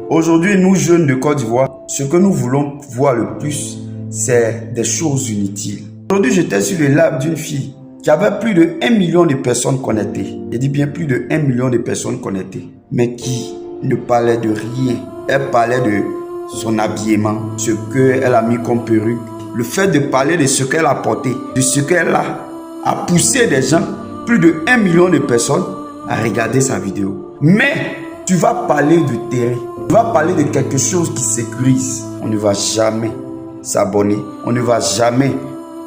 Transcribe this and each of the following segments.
Aujourd'hui, nous jeunes de Côte d'Ivoire, ce que nous voulons voir le plus, c'est des choses inutiles. Aujourd'hui, j'étais sur le live d'une fille qui avait plus de 1 million de personnes connectées. Je dis bien plus de 1 million de personnes connectées, mais qui ne parlait de rien. Elle parlait de son habillement, ce qu'elle a mis comme perruque, le fait de parler de ce qu'elle a porté, de ce qu'elle a poussé des gens, plus de 1 million de personnes, à regarder sa vidéo. Mais tu vas parler du terrain, tu vas parler de quelque chose qui sécurise. On ne va jamais s'abonner, on ne va jamais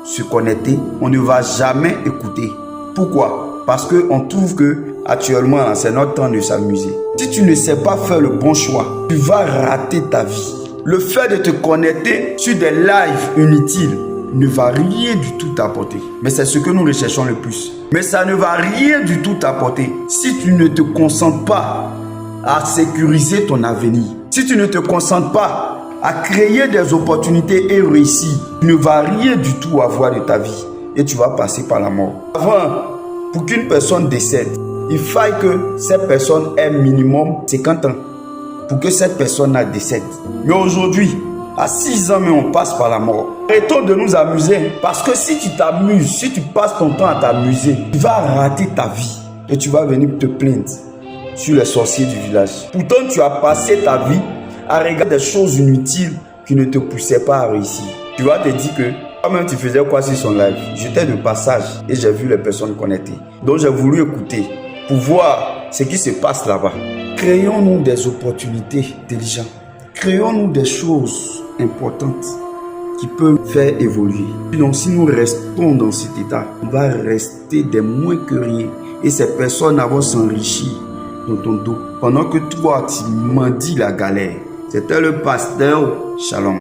se connecter, on ne va jamais écouter. Pourquoi? Parce qu'on trouve que actuellement, c'est notre temps de s'amuser. Si tu ne sais pas faire le bon choix, tu vas rater ta vie. Le fait de te connecter sur des lives inutiles ne va rien du tout t'apporter. Mais c'est ce que nous recherchons le plus. Mais ça ne va rien du tout t'apporter si tu ne te concentres pas à sécuriser ton avenir. Si tu ne te concentres pas à créer des opportunités et réussir, tu ne vas rien du tout avoir de ta vie et tu vas passer par la mort. Avant, pour qu'une personne décède, il faille que cette personne ait minimum 50 ans pour que cette personne décède. Mais aujourd'hui, à 6 ans, mais on passe par la mort. Arrêtons de nous amuser parce que si tu t'amuses, si tu passes ton temps à t'amuser, tu vas rater ta vie et tu vas venir te plaindre sur les sorciers du village. Pourtant, tu as passé ta vie à regarder des choses inutiles qui ne te poussaient pas à réussir. Tu vas te dire que toi-même tu faisais quoi sur son live? J'étais de passage et j'ai vu les personnes connectées. Donc j'ai voulu écouter pour voir ce qui se passe là-bas. Créons-nous des opportunités intelligentes. Créons-nous des choses importantes qui peuvent faire évoluer. Sinon, si nous restons dans cet état, on va rester des moins que rien. Et ces personnes vont s'enrichir dans ton dos. Pendant que toi, tu mendies la galère. C'était le pasteur Shalom.